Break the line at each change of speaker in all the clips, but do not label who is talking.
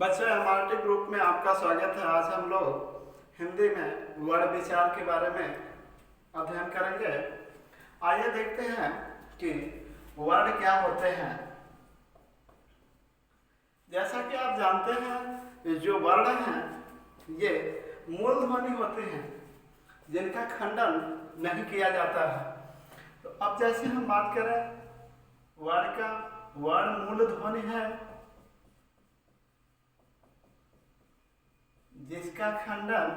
बच्चों MRT group में आपका स्वागत है। आज हम लोग हिंदी में वर्ण विचार के बारे में अध्ययन करेंगे। आइए देखते हैं कि वर्ण क्या होते हैं। जैसा कि आप जानते हैं, जो वर्ण हैं ये मूल ध्वनि होते हैं जिनका खंडन नहीं किया जाता है। तो अब जैसे हम बात करें वर्ण का, वर्ण मूल ध्वनि है जिसका खंडन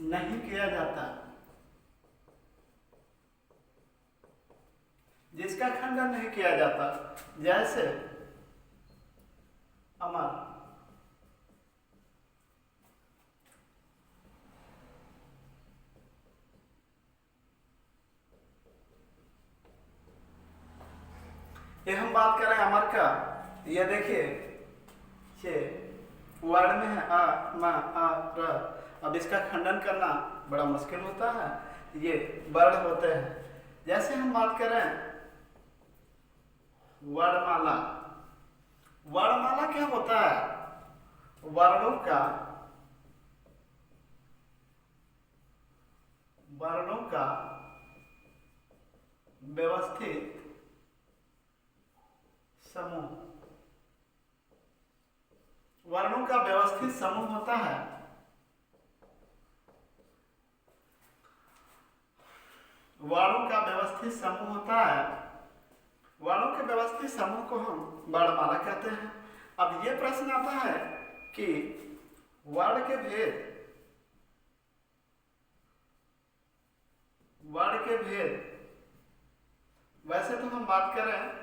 नहीं किया जाता, जिसका खंडन नहीं किया जाता। जैसे अमर, ये हम बात करें अमर का, ये देखिए ये वर्ण में है आ मा आ र। अब इसका खंडन करना बड़ा मुश्किल होता है, ये वर्ण होते हैं। जैसे हम बात करें वर्णमाला, वर्णमाला क्या होता है? वर्णों का व्यवस्थित समूह, वर्णों का व्यवस्थित समूह होता है। वर्णों का व्यवस्थित समूह होता है। वर्णों के व्यवस्थित समूह को हम वर्णमाला कहते हैं। अब ये प्रश्न आता है कि वर्ण के भेद, वर्ण के भेद, वैसे तो हम बात करें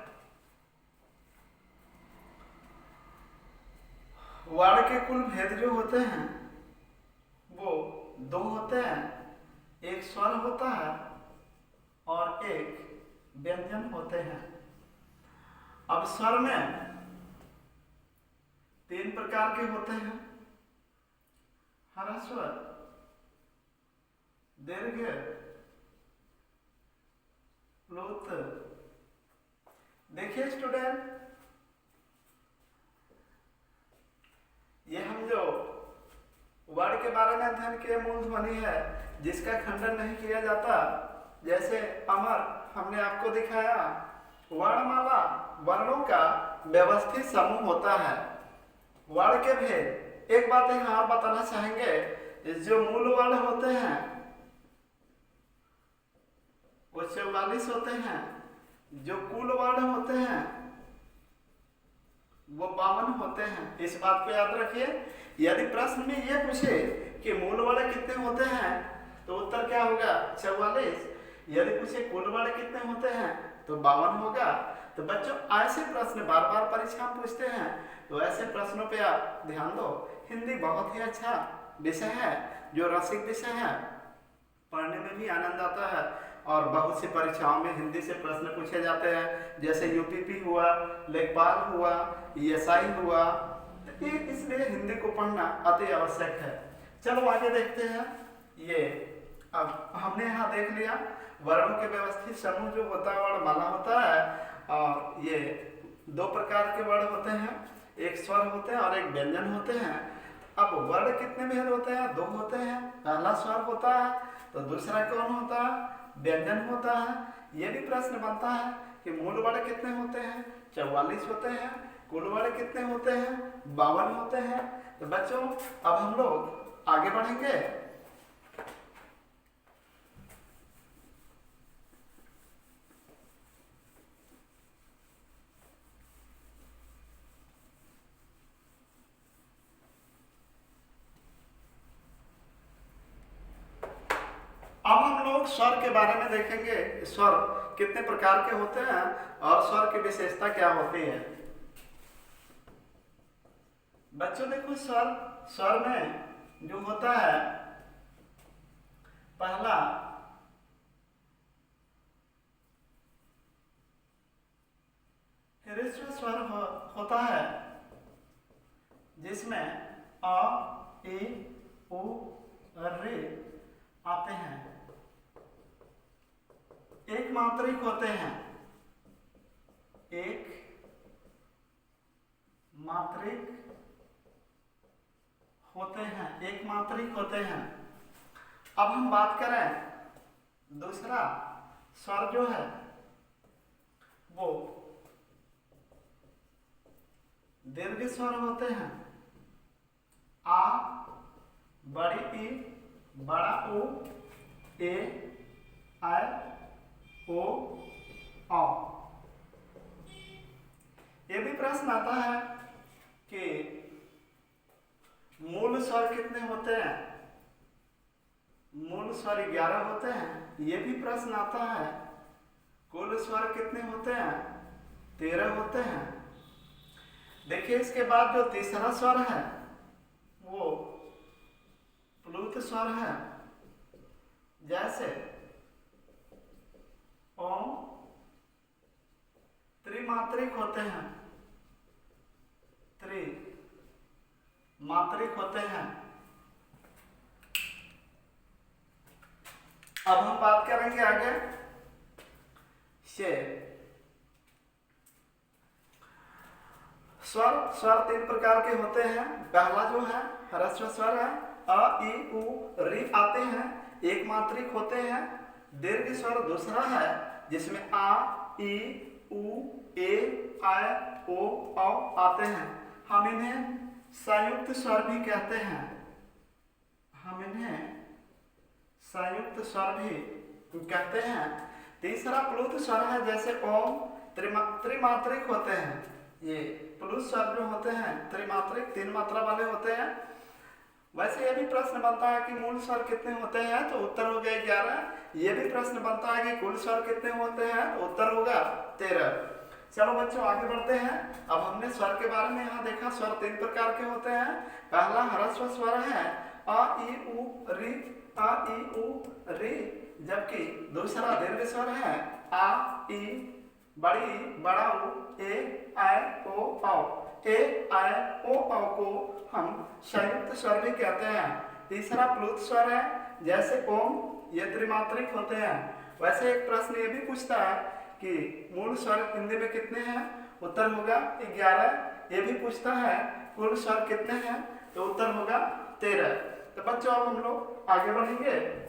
वर्ण के कुल भेद जो होते हैं वो दो होते हैं। एक स्वर होता है और एक व्यंजन होते हैं। अब स्वर में तीन प्रकार के होते हैं: ह्रस्व, दीर्घ, प्लुत। देखिए स्टूडेंट, ये हम जो वर्ण के बारे में अध्ययन किए मूल ध्वनि है जिसका खंडन नहीं किया जाता। जैसे अमर हमने आपको दिखाया। वर्णमाला वर्णों का व्यवस्थित समूह होता है। वर्ण के भेद, एक बात यहाँ और बताना चाहेंगे, जो मूल वर्ण होते हैं वो 44 होते हैं, जो कुल वर्ण होते हैं वो 52 होते हैं। इस बात को याद रखिए। यदि प्रश्न में ये पूछे कि मूल वर्ण कितने होते हैं तो उत्तर क्या होगा? 44। यदि पूछे कुल वर्ण कितने होते हैं तो 52 होगा। तो बच्चों ऐसे प्रश्न बार बार परीक्षा में पूछते हैं, तो ऐसे प्रश्नों पे आप ध्यान दो। हिंदी बहुत ही अच्छा विषय है, जो रसिक विषय है, पढ़ने में भी आनंद आता है और बहुत सी परीक्षाओं में हिंदी से प्रश्न पूछे जाते हैं। जैसे यूपीपी हुआ, लेखपाल हुआ, ईएसआई हुआ। तो इसलिए हिंदी को पढ़ना अति आवश्यक है। चलो आगे देखते हैं। ये अब हमने यहाँ देख लिया वर्णों के व्यवस्थित समूह जो होता है वर्णमाला होता है। और ये दो प्रकार के वर्ण होते हैं, एक स्वर होते हैं और एक व्यंजन होते हैं। अब वर्ण कितने भेद होते हैं? दो होते हैं। पहला स्वर होता है तो दूसरा कौन होता है? व्यंजन होता है। ये भी प्रश्न बनता है कि मूल वर्ण कितने होते हैं? 44 होते हैं। कुल वर्ण कितने होते हैं? 52 होते हैं। तो बच्चों अब हम लोग आगे बढ़ेंगे। अब हम लोग स्वर के बारे में देखेंगे। स्वर कितने प्रकार के होते हैं और स्वर की विशेषता क्या होती है। बच्चों देखो, स्वर में जो होता है पहला ह्रस्व स्वर होता है जिसमें अ, ई, उ, रे आते हैं। एक मात्रिक होते हैं एक मात्रिक होते हैं, एक मात्रिक होते हैं। अब हम बात करें दूसरा स्वर जो है वो दीर्घ स्वर होते हैं। आ, बड़ी ई, बड़ा ओ, ए, ऐ, ओ, औ। ये भी प्रश्न आता है कि मूल स्वर कितने होते हैं। मूल स्वर 11 होते हैं। ये भी प्रश्न आता है कुल स्वर कितने होते हैं, 13 होते हैं। देखिए इसके बाद जो तीसरा स्वर है वो प्लुत स्वर है। जैसे ओम त्रिमात्रिक होते हैं, त्रिमात्रिक होते हैं। अब हम बात करेंगे आगे से स्वर 3 प्रकार के होते हैं। पहला जो है ह्रस्व स्वर है, अ, ई, उ, री आते हैं, एक मात्रिक होते हैं। दीर्घ स्वर दूसरा है जिसमें आ, ई, उ, ए, ऐ, ओ, औ आते हैं। हम इन्हें संयुक्त स्वर भी कहते हैं। हम इन्हें संयुक्त स्वर भी कहते हैं। तीसरा प्लुत स्वर है, जैसे ओम त्रिमात्रिक होते हैं। ये प्लुत स्वर जो होते हैं त्रिमात्रिक 3 मात्रा वाले होते हैं। वैसे ये भी प्रश्न बनता है कि मूल स्वर कितने होते हैं, तो उत्तर हो गया 11। ये भी प्रश्न बनता है कि कुल स्वर कितने होते हैं, तो उत्तर होगा 13। चलो बच्चों आगे बढ़ते हैं। अब हमने स्वर के बारे में यहाँ देखा, स्वर 3 प्रकार के होते हैं। पहला ह्रस्व स्वर है अ, ई, उ, री, आ, ई, उ, री। जबकि दूसरा दीर्घ स्वर है आ, ई, बड़ी, बड़ा उ, ए, ऐ, ओ, औ। ए, ऐ, ओ, औ को हम संयुक्त स्वर भी कहते हैं। तीसरा प्लुत स्वर है, जैसे ओम, ये त्रिमात्रिक होते हैं। वैसे एक प्रश्न ये भी पूछता है कि मूल स्वर हिंदी में कितने हैं, उत्तर होगा 11। ये भी पूछता है कुल स्वर कितने हैं, तो उत्तर होगा 13। तो बच्चों अब हम लोग आगे बढ़ेंगे।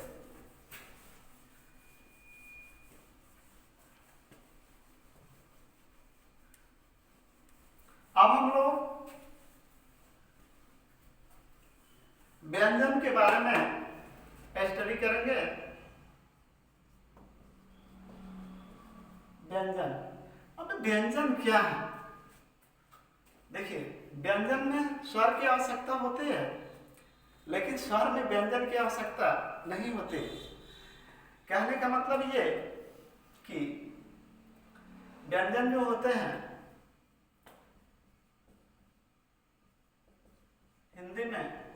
अब हम लोग व्यंजन के बारे में स्टडी करेंगे। व्यंजन, अब व्यंजन क्या है? देखिए व्यंजन में स्वर की आवश्यकता होती है, लेकिन स्वर में व्यंजन की आवश्यकता नहीं होती। कहने का मतलब ये कि व्यंजन जो होते हैं हिंदी में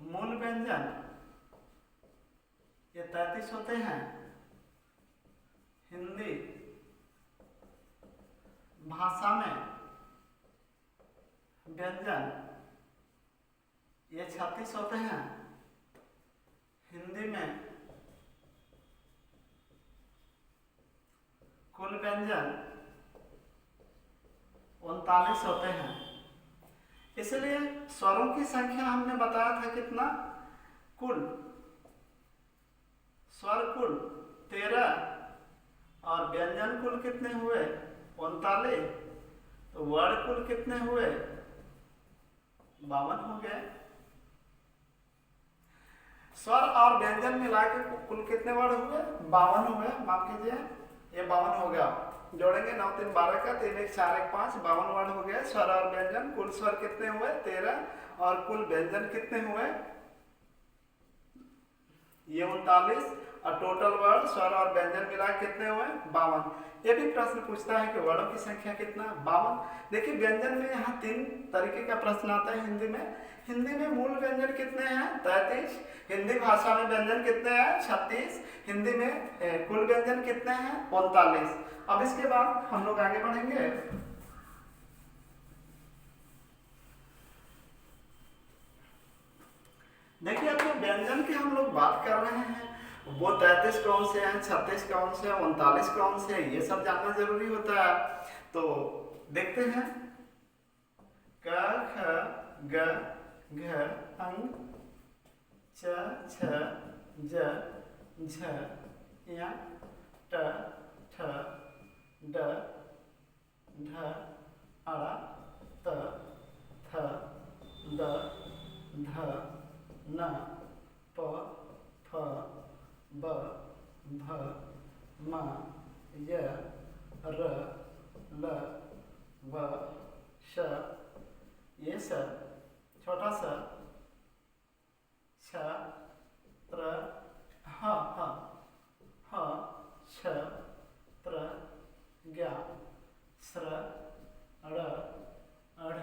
मूल व्यंजन ये 33 होते हैं। हिंदी भाषा में व्यंजन ये 36 होते हैं। हिंदी में कुल व्यंजन 39 होते हैं। इसलिए स्वरों की संख्या हमने बताया था कितना, कुल स्वर कुल 13 और व्यंजन कुल कितने हुए 39। तो वर्ण कुल कितने हुए 52 हो गए। स्वर और व्यंजन मिलाकर कुल कितने वर्ण हुए 52 हुए। माफ कीजिए ये 52 हो गया, जोड़ेंगे 9 3 12 का 3 1 4 1 5 52 वर्ण हो गए। स्वर और व्यंजन, कुल स्वर कितने हुए 13 और कुल व्यंजन कितने हुए ये 39 और टोटल वर्ण स्वर और व्यंजन मिला कितने हुए 52। ये भी प्रश्न पूछता है कि वर्णों की संख्या कितना 52। देखिए व्यंजन में यहाँ 3 तरीके का प्रश्न आता है हिंदी में। हिंदी में मूल व्यंजन कितने हैं 33। हिंदी भाषा में व्यंजन कितने हैं 36। हिंदी में कुल व्यंजन कितने हैं 39। अब इसके बाद हम लोग आगे बढ़ेंगे। देखिए अब जो व्यंजन की हम लोग बात कर रहे हैं वो 33 कौन से हैं, 36 कौन से हैं, 39 कौन से हैं, ये सब जानना जरूरी होता है। तो देखते हैं क ख ग घ अंग च छ ज झ य ट ठ ड ढ अ त थ द ध न प फ ब भ म य र ल व श, ये सब छोटा सा छ त्र ह ह ह छ त्र ज्ञ स्र ड़ अढ़।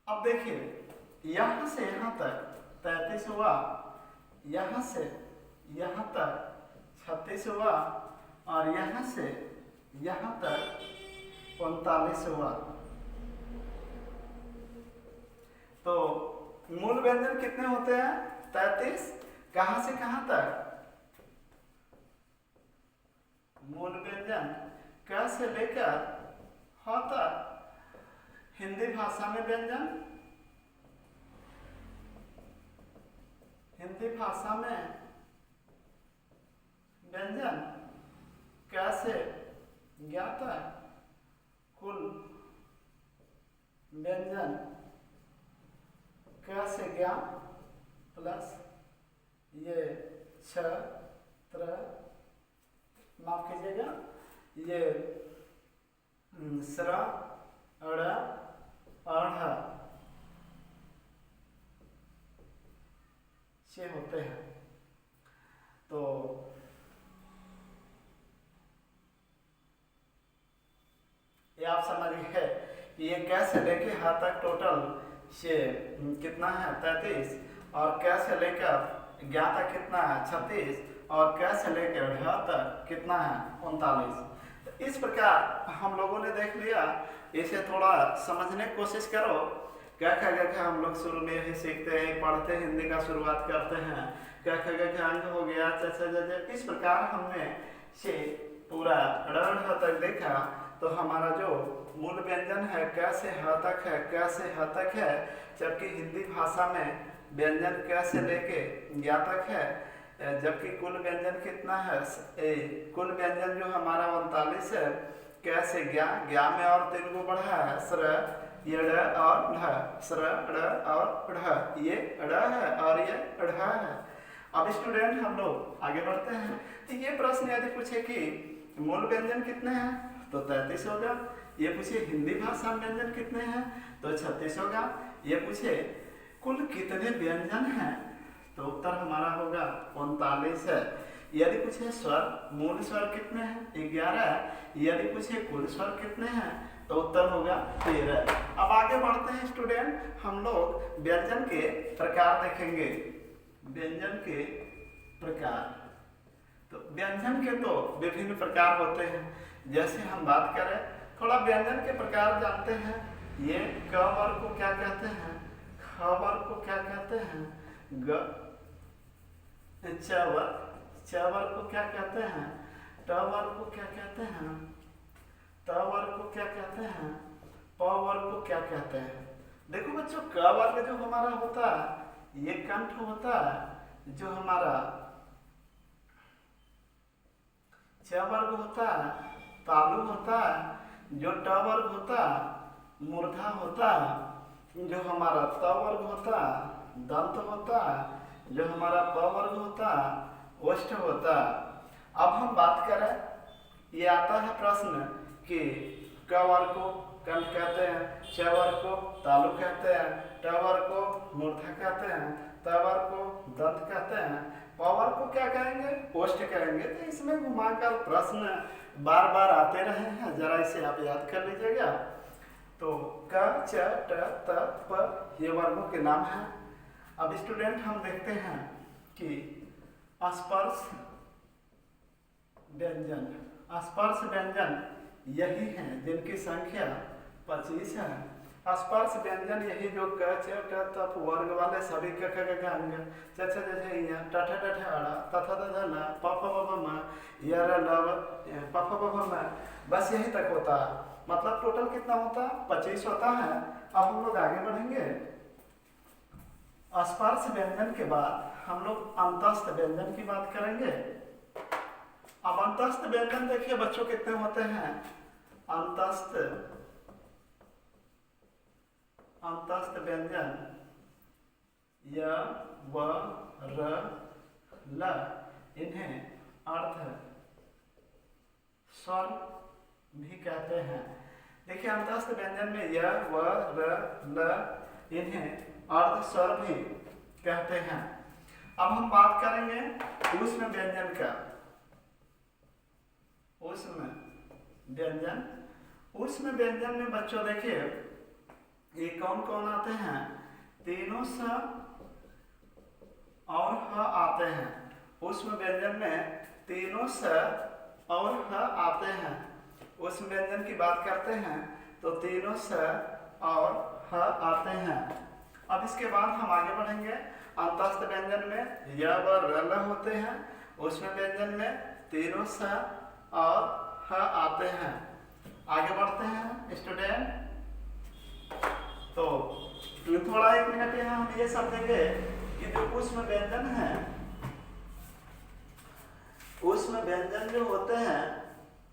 अब देखिए यहाँ से यहाँ तक 33 हुआ, यहाँ से यहाँ तक 36 हुआ और यहाँ से यहाँ तक 39 हुआ। तो मूल व्यंजन कितने होते हैं? 33। कहाँ से कहाँ तक? मूल व्यंजन क से लेकर ह तक। हिंदी भाषा में व्यंजन, हिंदी भाषा में व्यंजन क से ज्ञात है कुल व्यंजन क से ज्ञा प्लस ये छ त्र, माफ कीजिएगा, ये स्र अड़ अढ़ से होते हैं। तो ये आप समझ गए कि ये कैसे लेके हाथ तक टोटल से कितना है 33 और कैसे लेकर ज्ञा तक कितना है 36 और कैसे लेकर ढ तक कितना है 39। तो इस प्रकार हम लोगों ने देख लिया। इसे थोड़ा समझने की कोशिश करो। क्या हम लोग शुरू में ही सीखते हैं, पढ़ते हिंदी का शुरुआत करते हैं, क्या अंग हो गया च, इस प्रकार हमने से पूरा ड़ तक देखा। तो हमारा जो मूल व्यंजन है क से ह तक है, क से ह तक है, जबकि हिंदी भाषा में व्यंजन क से लेके ज्ञा तक है, जबकि कुल व्यंजन कितना है? कुल व्यंजन जो हमारा 39 है। क से ज्ञा, ज्ञा में और 3 को बढ़ा है, स्र ये ड़ और ढ, स्र ड़ और ढ, ये ड़ है और ये ढ है। अब स्टूडेंट हम लोग आगे बढ़ते हैं। तो ये प्रश्न यदि पूछे कि मूल व्यंजन कितने हैं तो 33 होगा। ये पूछे हिंदी भाषा में व्यंजन कितने हैं तो 36 होगा। ये पूछे कुल कितने व्यंजन हैं तो उत्तर हमारा होगा 39 है। यदि पूछे स्वर, मूल स्वर कितने हैं 11। यदि पूछे कुल स्वर कितने हैं तो उत्तर होगा 13। अब आगे बढ़ते हैं स्टूडेंट, हम लोग व्यंजन के प्रकार देखेंगे। व्यंजन के प्रकार, तो व्यंजन के तो विभिन्न प्रकार होते हैं। जैसे हम बात करें, थोड़ा व्यंजन के प्रकार जानते हैं। ये क वर्ग को क्या कहते हैं, ख वर्ग को क्या कहते हैं, ग च वर्ग को क्या कहते हैं, ट वर्ग को क्या कहते हैं, त वर्ग को क्या कहते हैं, प वर्ग को क्या कहते हैं। देखो बच्चों, क वर्ग जो हमारा होता है ये कंठ होता है, जो हमारा च वर्ग होता है तालु होता है, जो ट वर्ग होता है मूर्धा होता है, जो हमारा त वर्ग होता है दंत होता है, जो हमारा प वर्ग होता है ओष्ठ होता है। अब हम बात करें, ये आता है प्रश्न कि क वर्ग को कंठ कहते हैं, च वर्ग को तालु कहते हैं, ट वर्ग को मूर्धा कहते हैं, त वर्ग को दंत कहते हैं, प वर्ग को क्या कहेंगे, ओष्ठ कहेंगे। तो इसमें घुमाकर प्रश्न बार बार आते रहे हैं, जरा इसे आप याद कर लीजिएगा। तो क च ट त प ये वर्गों के नाम हैं। अब स्टूडेंट हम देखते हैं कि स्पर्श व्यंजन, स्पर्श व्यंजन यही हैं जिनकी संख्या 25 है। स्पर्श व्यंजन यही जो क च ट तप वर्ग वाले सभी क ख ग घ अंग च छ ज झ य ट ठ ड ढ ड़ त थ द ध न प फ ब भ म य र ल व प फ ब भ म। बस यही तक होता है। मतलब टोटल कितना होता है? 25 होता है। अब हम लोग आगे बढ़ेंगे। स्पर्श व्यंजन के बाद हम लोग अंतस्थ व्यंजन की बात करेंगे। अब अंतस्थ व्यंजन देखिए बच्चों कितने होते हैं। अंतस्थ व्यंजन य व र ल इन्हें अर्ध स्वर भी कहते हैं। देखिए अंतस्थ व्यंजन में य व र ल इन्हें अर्ध स्वर भी कहते हैं। अब हम बात करेंगे ऊष्म व्यंजन का। ऊष्म व्यंजन में बच्चों देखिए ये कौन कौन आते हैं? तीनों स और ह आते हैं। ऊष्म व्यंजन में तीनों स और ह आते हैं। ऊष्म व्यंजन की बात करते हैं तो तीनों स और ह आते हैं। अब इसके बाद हम आगे बढ़ेंगे। अंतस्थ व्यंजन में य व र ल होते हैं। ऊष्म व्यंजन में तीनों स और ह आते हैं। आगे बढ़ते हैं स्टूडेंट। तो थोड़ा 1 मिनट यहाँ हम ये समझेंगे कि जो ऊष्म व्यंजन है, ऊष्म व्यंजन जो होते हैं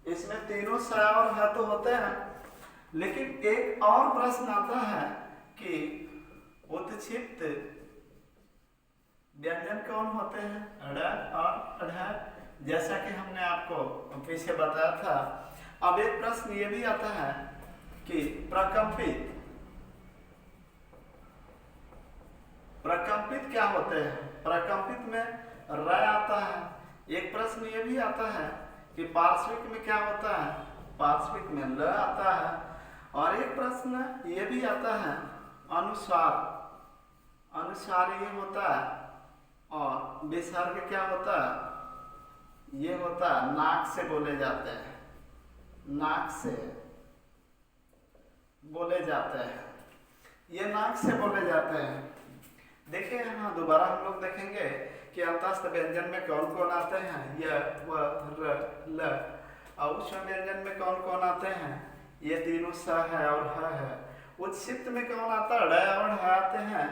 इसमें तीनों स और ह तो होते हैं, लेकिन एक और प्रश्न आता है कि उत्क्षिप्त व्यंजन कौन होते हैं? ड़ और ढ़, जैसा कि हमने आपको पीछे बताया था। अब एक प्रश्न ये भी आता है कि प्रकंपित क्या होते हैं? प्रकंपित में र आता है। एक प्रश्न ये भी आता है कि पार्श्विक में क्या होता है? पार्श्विक में ल आता है। और एक प्रश्न ये भी आता है अनुस्वार, अनुस्वार ये होता है। और विसर्ग क्या होता है? ये होता है नाक से बोले जाते हैं, नाक से बोले जाते हैं, ये नाक से बोले जाते हैं। देखिए यहाँ दोबारा हम लोग देखेंगे कि अंतस्थ व्यंजन में कौन कौन आते हैं? य व र ल। और ऊष्म व्यंजन में कौन कौन आते हैं? ये तीनों स है और ह है। उत्क्षिप्त में कौन आता है? ड़ और ह आते हैं।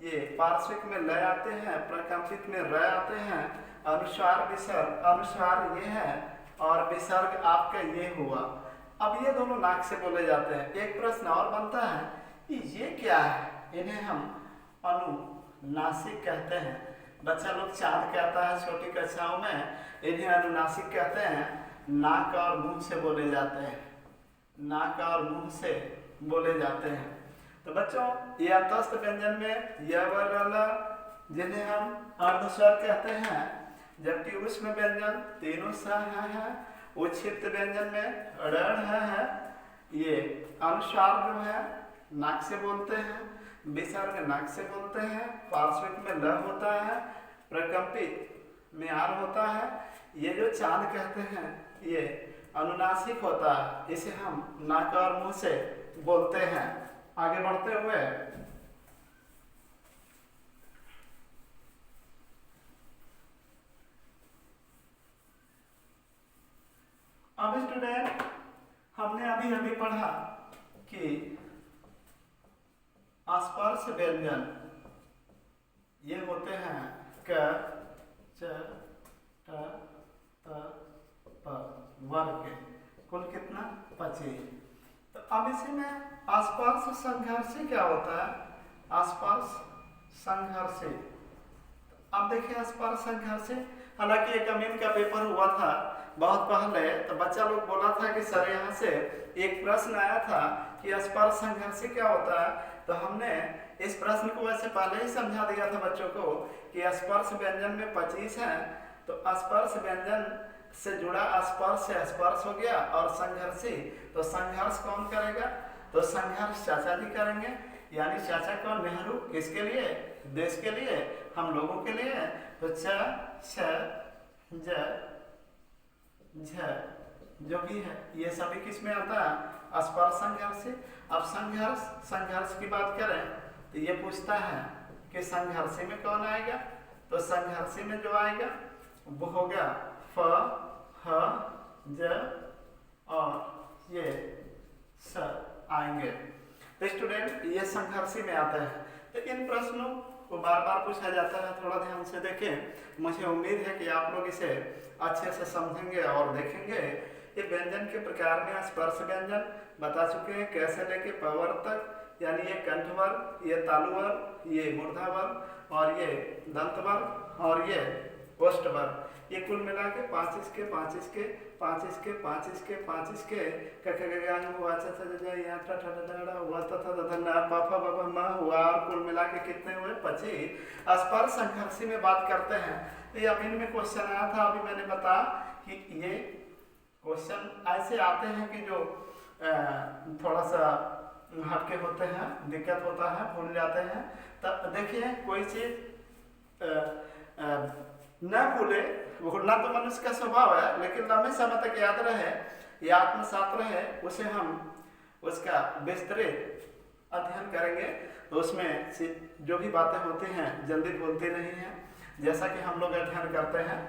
ये पार्श्विक में ल आते हैं, प्रकंपित में र आते हैं। अनुस्वार विसर्ग, अनुस्वार ये है और विसर्ग आपका ये हुआ। अब ये दोनों नाक से बोले जाते हैं। एक प्रश्न और बनता है कि ये क्या है? इन्हें हम अनुनासिक कहते हैं। बच्चा लोग चांद कहता है छोटी कक्षाओं में, इन्हें अनुनासिक कहते हैं। नाक और मुंह से बोले जाते हैं, नाक और मुंह से बोले जाते हैं। तो बच्चों ये अंतस्थ व्यंजन में य व र ल जिन्हें हम अर्धस्वर कहते हैं, जबकि ऊष्म व्यंजन तीनों स है। उत्क्षिप्त व्यंजन में ड़ है। ये अनुस्वार जो है नाक से बोलते हैं, विसर्ग नाक से बोलते हैं। पार्श्विक में ल होता है, प्रकंपित में आर होता है। ये जो चांद कहते हैं ये अनुनासिक होता है, इसे हम नाक और मुंह से बोलते हैं। आगे बढ़ते हुए अब स्टूडेंट हमने अभी पढ़ा कि स्पर्श व्यंजन ये होते हैं क च ट त प वर्ग के, कुल कितना? 25। तो अब इसी में स्पर्श संघर्षी क्या होता है? स्पर्श संघर्षी। अब देखिए स्पर्श संघर्षी, हालांकि एक अमीन का पेपर हुआ था बहुत पहले, तो बच्चा लोग बोला था कि सर यहाँ से एक प्रश्न आया था कि स्पर्श संघर्षी क्या होता है। तो हमने इस प्रश्न को वैसे पहले ही समझा दिया था बच्चों को कि स्पर्श व्यंजन में 25 है। तो स्पर्श व्यंजन से जुड़ा स्पर्श से स्पर्श हो गया, और संघर्षी तो संघर्ष कौन करेगा? तो संघर्ष चाचा जी करेंगे। यानी चाचा कौन? नेहरू। किसके लिए? देश के लिए, हम लोगों के लिए। तो च छ ज झ जो भी है ये सभी किस में आता है? स्पर्श संघर्षी। अब संघर्ष की बात करें तो ये पूछता है कि संघर्षी में कौन आएगा, तो संघर्षी में जो आएगा वो होगा फ, ह, ज और ये स आएंगे। तो स्टूडेंट ये संघर्षी में आता है। तो इन प्रश्नों को बार बार पूछा जाता है, थोड़ा ध्यान से देखें। मुझे उम्मीद है कि आप लोग इसे अच्छे से समझेंगे और देखेंगे। ये व्यंजन के प्रकार में स्पर्श व्यंजन बता चुके हैं, कैसे लेके पवर तक, यानी ये कंठवर्ग, ये तालुवर्ग, ये मूर्धावर्ग और ये दंतवर्ग और ये ओष्ठवर्ग। ये कुल मिला के 5 इसके 5 इसके 5 इसके 5 इसके 5 इसके हुआ और कुल मिला के कितने हुए 25। स्पर्श संघर्षी में बात करते हैं तो ये अभी में क्वेश्चन आया था, अभी मैंने बताया कि ये क्वेश्चन ऐसे आते हैं कि जो थोड़ा सा हटके होते हैं, दिक्कत होता है, भूल जाते हैं। तब देखिए कोई चीज न भूले, भूलना तो मनुष्य का स्वभाव है, लेकिन लंबे समय तक याद रहे या आत्मसात रहे, उसे हम उसका विस्तृत अध्ययन करेंगे तो उसमें जो भी बातें होती हैं जल्दी भूलती नहीं हैं, जैसा कि हम लोग अध्ययन करते हैं।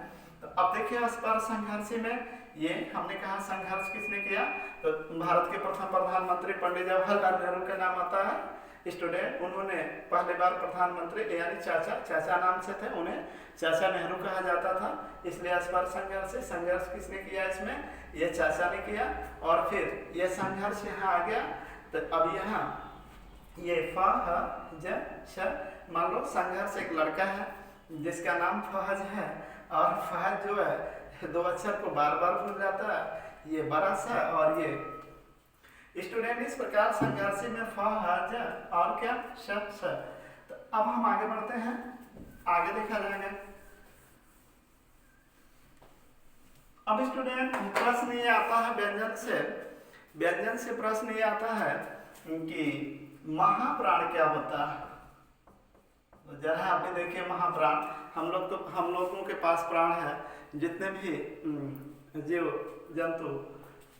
तो अब देखिए स्पर्श संघर्षी में ये हमने कहा संघर्ष किसने किया, तो भारत के प्रथम प्रधानमंत्री पंडित जवाहरलाल नेहरू का नाम आता है। स्टूडेंट उन्होंने पहली बार प्रधानमंत्री यानी चाचा नाम से थे, उन्हें चाचा नेहरू कहा जाता था, इसलिए स्पर्श संघर्ष किसने किया इसमें, ये चाचा ने किया। और फिर ये संघर्ष यहाँ आ गया। तो अब यहाँ ये फ, ह, ज, श, मान लो संघर्ष एक लड़का है जिसका नाम फहज है, और फहज जो है 2 अक्षर को बार बार भूल जाता है, ये बड़ा सा और ये। स्टूडेंट इस प्रकार संघर्षी में फ, ह, ज और क्या श, स। तो अब हम आगे बढ़ते हैं, आगे देखा जाएगा। अब स्टूडेंट प्रश्न ये आता है व्यंजन से प्रश्न ये आता है कि महाप्राण क्या होता है। तो जरा आप भी देखिए महाप्राण, हम लोगों के पास प्राण है, जितने भी जीव जंतु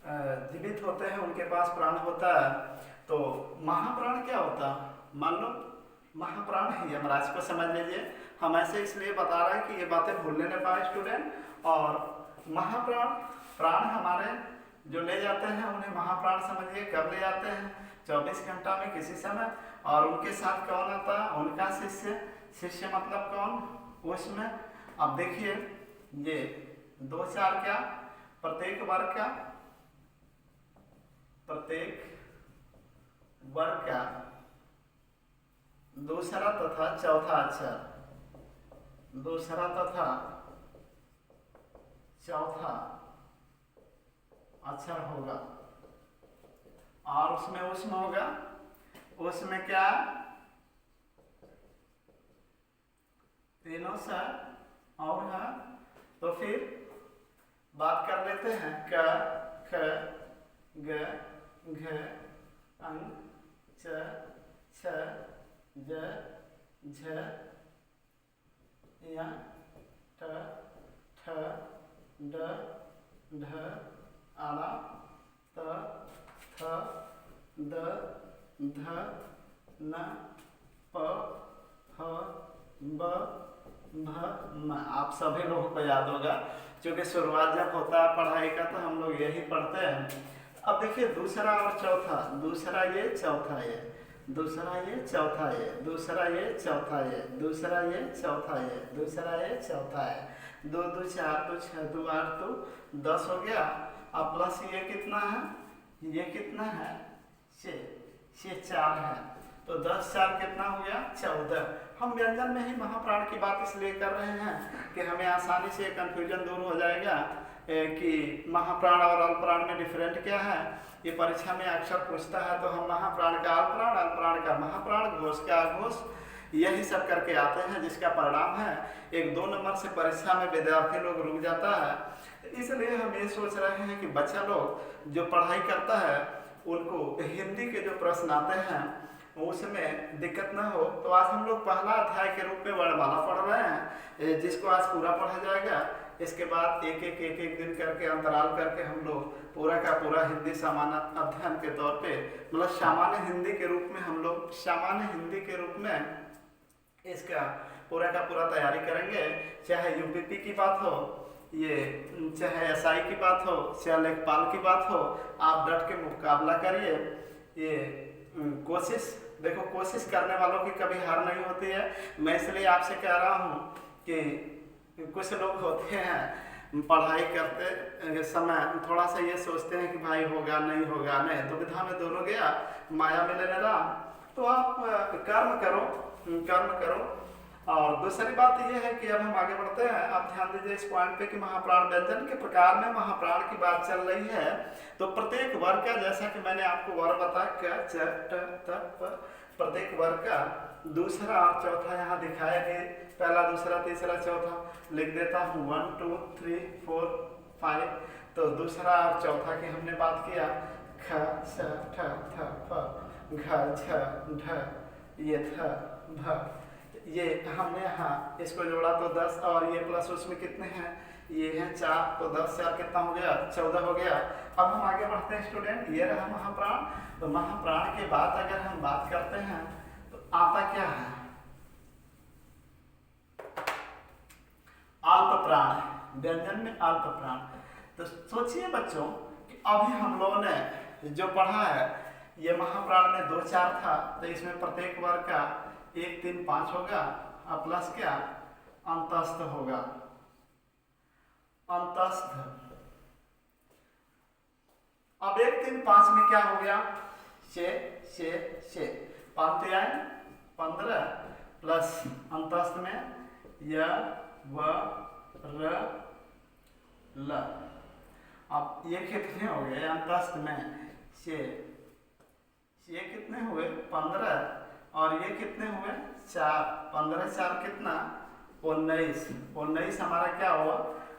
जीवित होते हैं उनके पास प्राण होता है। तो महाप्राण क्या होता है, मान लो महाप्राण है यमराज को, समझ लीजिए। हम ऐसे इसलिए बता रहे हैं कि ये बातें भूलने न पाए स्टूडेंट। और प्राण हमारे जो ले जाते हैं उन्हें महाप्राण समझिए। कब ले जाते हैं, 24 घंटा में किसी समय। और उनके साथ कौन आता है, उनका शिष्य मतलब कौन उसमें। अब देखिए ये 2 4 क्या, प्रत्येक वर्ग का दूसरा तथा चौथा अक्षर होगा, और उसमें उष्म होगा। उसमें क्या, तीनों सा और है। तो फिर बात कर लेते हैं क, ख, ग, घ, अंग, च, छ, ज, झ, य, ट, ठ, ड, ढ, आला, त, थ, द, ध, न, प, ह, ब, भ, म। आप सभी लोगों को याद होगा, क्योंकि शुरुआत जब होता है पढ़ाई का तो हम लोग यही पढ़ते हैं। अब देखिए दूसरा और चौथा, दूसरा ये चौथा ये, दूसरा ये चौथा ये, दूसरा ये चौथा ये, दूसरा ये चौथा ये, दूसरा ये चौथा है। 2 2 4 2 6 2 8 तो 10 हो गया। अब प्लस ये कितना है, ये कितना है 6, ये 4 है। तो 10 4 कितना हो गया 14। हम व्यंजन में ही महाप्राण की बात इसलिए कर रहे हैं कि हमें आसानी से कंफ्यूजन दूर हो जाएगा कि महाप्राण और अल्पप्राण में डिफरेंट क्या है। ये परीक्षा में अक्सर पूछता है, तो हम महाप्राण का अल्पप्राण, अल्पप्राण का महाप्राण, घोष का अघोष, यही सब करके आते हैं, जिसका परिणाम है 1-2 नंबर से परीक्षा में विद्यार्थी लोग रुक जाता है। इसलिए हम ये सोच रहे हैं कि बच्चा लोग जो पढ़ाई करता है उनको हिंदी के जो प्रश्न आते हैं उसमें दिक्कत ना हो। तो आज हम लोग पहला अध्याय के रूप में वर्णमाला पढ़ रहे हैं, जिसको आज पूरा पढ़ा जाएगा। इसके बाद एक दिन करके अंतराल करके हम लोग पूरा का पूरा हिंदी सामान्य अध्ययन के तौर पे मतलब सामान्य हिंदी के रूप में हम लोग सामान्य हिंदी के रूप में इसका पूरा का पूरा तैयारी करेंगे। चाहे यूपीपी की बात हो, ये चाहे एसआई की बात हो, चाहे लेखपाल की बात हो, आप डट के मुकाबला करिए। ये कोशिश देखो, कोशिश करने वालों की कभी हार नहीं होती है। मैं इसलिए आपसे कह रहा हूँ कि कुछ लोग होते हैं पढ़ाई करते समय थोड़ा सा ये सोचते हैं कि भाई होगा नहीं होगा, नहीं दुविधा में दोनों गया माया में लेने रहा। तो आप कर्म करो। और दूसरी बात यह है कि अब हम आगे बढ़ते हैं। आप ध्यान दीजिए इस पॉइंट पे कि महाप्राण व्यंजन के प्रकार में महाप्राण की बात चल रही है। तो प्रत्येक वर्ग का, जैसा कि मैंने आपको वर्ग बताया, क च ट त प, प्रत्येक वर्ग का दूसरा और चौथा यहाँ दिखाया गया। पहला, दूसरा, तीसरा, चौथा लिख देता हूँ 1 2 3 4 5। तो दूसरा और चौथा की हमने बात किया, ख छ ठ थ फ घ झ ढ ये थ भ, ये हमने यहाँ इसको जोड़ा तो 10 और ये प्लस उसमें कितने हैं, ये हैं 4, तो 10 4 कितना हो गया, 14 हो गया। अब हम आगे बढ़ते हैं स्टूडेंट। ये रहा महाप्राण। तो महाप्राण के बाद अगर हम बात करते हैं तो आता क्या है, अल्प प्राण। व्यंजन में अल्प प्राण। तो सोचिए बच्चों कि अभी हम लोगों ने जो पढ़ा है, ये महाप्राण में 2 4 था, तो इसमें प्रत्येक वर्ग का 1 3 5 होगा और प्लस क्या, अंतस्थ होगा, अंतस्थ। अब 1 3 5 में क्या हो गया, 6 पांत्याय 15 प्लस अंतस्थ में य व र ल। अब ये कितने हो गए अंतस्थ में, 6, ये कितने हुए 15 और ये कितने हुए 4, 15 4 कितना 19 हमारा क्या हुआ,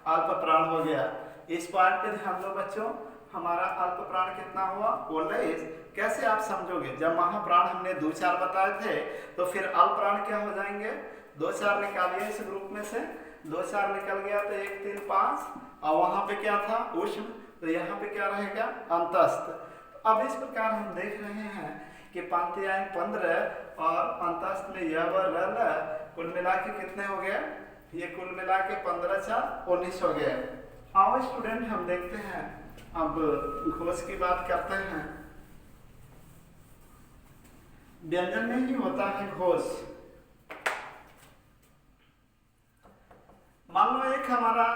अल्प प्राण हो गया। इस पॉइंट पे ध्यान दो बच्चों, हमारा अल्प प्राण कितना हुआ 19। कैसे आप समझोगे, जब महाप्राण हमने 2 4 बताए थे तो फिर अल्प प्राण क्या हो जाएंगे, 2 4 निकालिए इस ग्रुप में से, 2 4 निकल गया तो 1 3 5 और वहां पे क्या था उष्ण, तो यहाँ पे क्या रहेगा अंतस्थ। अब इस प्रकार हम देख रहे हैं कि पांत्याय 15 और अंतस्थ में य व र ल, कुल मिला के कितने हो गए, ये कुल मिला के 15 4 19 हो गए। आओ स्टूडेंट हम देखते हैं, अब घोष की बात करते हैं। व्यंजन में ही होता है घोष। मान लो एक हमारा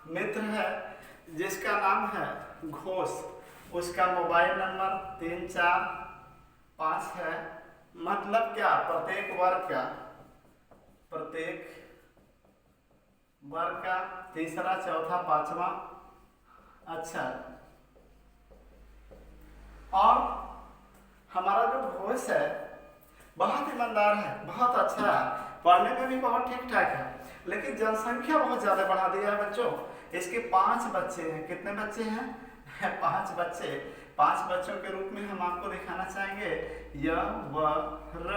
मित्र है जिसका नाम है घोष, उसका मोबाइल नंबर 3 4 5 है। मतलब क्या, प्रत्येक वर्ग का तीसरा चौथा पांचवा। अच्छा, और हमारा जो घोष है बहुत ईमानदार है, बहुत अच्छा है, पढ़ने में भी बहुत ठीक ठाक है, लेकिन जनसंख्या बहुत ज्यादा बढ़ा दिया है बच्चों। इसके 5 बच्चे हैं। कितने बच्चे हैं 5 बच्चे। 5 बच्चों के रूप में हम आपको दिखाना चाहेंगे, य व र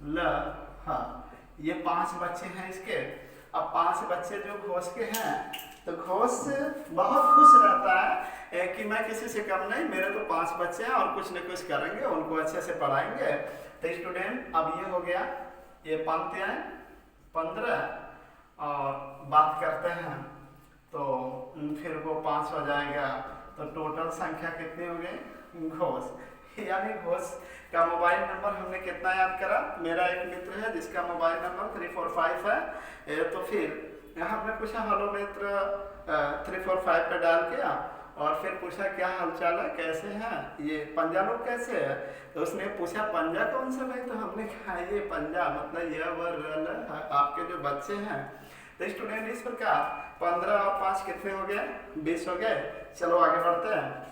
ल ह, ये 5 बच्चे हैं इसके। अब 5 बच्चे जो घोष के हैं, तो घोष बहुत खुश रहता है कि मैं किसी से कम नहीं, मेरे तो 5 बच्चे हैं और कुछ न कुछ करेंगे, उनको अच्छे से पढ़ाएंगे। तो स्टूडेंट अब ये हो गया, ये पांत्याय 15 और बात करते हैं तो फिर वो 5 हो जाएगा, तो टोटल संख्या कितनी हो गई घोष। यानी घोष का मोबाइल नंबर हमने कितना याद करा, मेरा एक मित्र है जिसका मोबाइल नंबर 345 है। तो फिर यहाँ हमने पूछा हेलो मित्र 345 पे डाल किया और फिर पूछा क्या हालचाल है, कैसे हैं, ये पंजा लोग कैसे है। तो उसने पूछा पंजा कौन सा भाई, तो हमने कहा ये पंजा मतलब ये व आपके जो बच्चे हैं। तो स्टूडेंट इस प्रकार 15 और 5 कितने हो गए 20 हो गए। चलो आगे बढ़ते हैं।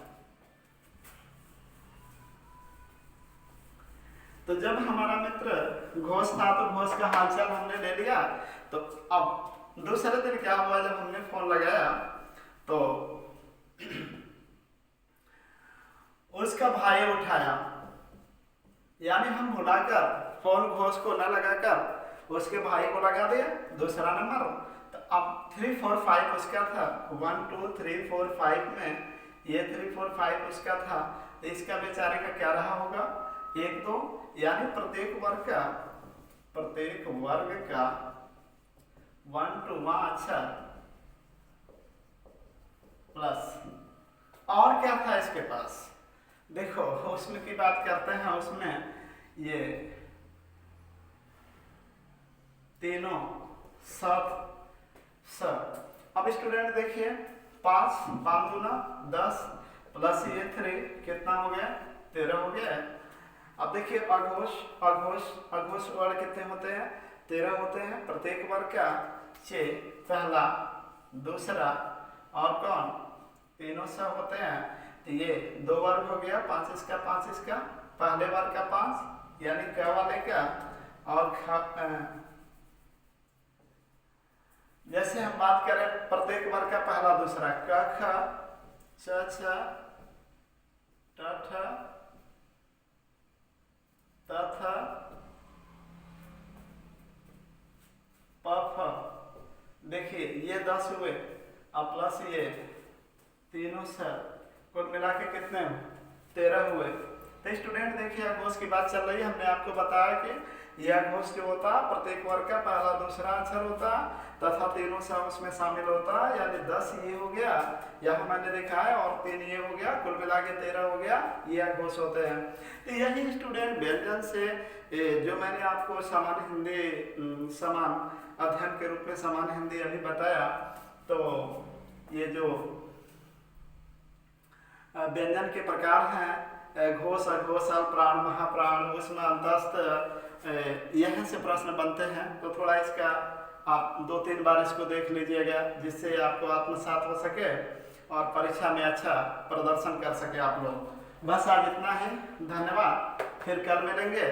तो जब हमारा मित्र घोष था तो घोष का हालचाल हमने ले लिया। तो अब दूसरे दिन क्या हुआ, जब हमने फोन लगाया तो उसका भाई उठाया, यानी हम भुलाकर फोन घोष को न लगाकर उसके भाई को लगा दिया दूसरा नंबर। तो अब 3 4 5 उसका था, 1 2 3 4 5 में ये 3 4 5 उसका था, तो इसका बेचारे का क्या रहा होगा 1 2, यानी प्रत्येक वर्ग का 1 2 वहाँ अच्छा प्लस और क्या था इसके पास, देखो उसमें की बात करते हैं, उसमें ये तीनों सब सब। अब स्टूडेंट देखिए 5 5 दूना 10 प्लस ये 3 कितना हो गया 13 हो गया। अब देखिए अघोष वर्ग कितने होते हैं 13 होते हैं, प्रत्येक वर्ग का 6, पहला दूसरा और कौन तीनों सब होते हैं, तो ये 2 वर्ग हो गया, 5 इसका 5 इसका, पहले वर्ग का 5 यानी क वाले का, और जैसे हम बात करें प्रत्येक वर्ग का पहला दूसरा क ख छ छ ट ठ त थ प फ, देखिए ये 10 हुए, अब प्लस ये तीनों सब, कुल मिला के कितने 13 हुए। तो स्टूडेंट देखिए अघोष की बात चल रही है, हमने आपको बताया कि यह अघोष जो होता प्रत्येक वर्ग का पहला दूसरा अक्षर होता तथा तीनों सब उसमें शामिल होता, यानी 10 ये हो गया, यहाँ मैंने देखा है, और 3 ये हो गया, कुल मिला के 13 हो गया, ये अघोष होते हैं। तो यही स्टूडेंट व्यंजन से जो मैंने आपको सामान्य हिंदी समान अध्ययन के रूप में सामान्य हिंदी अभी बताया, तो ये जो व्यंजन के प्रकार हैं घोष अघोष अल्पप्राण महाप्राण ऊष्म अंतस्थ, यहाँ से प्रश्न बनते हैं, तो थोड़ा इसका आप 2-3 बार इसको देख लीजिएगा, जिससे आपको आत्मसात हो सके और परीक्षा में अच्छा प्रदर्शन कर सके आप लोग। बस आज इतना ही, धन्यवाद, फिर कल मिलेंगे।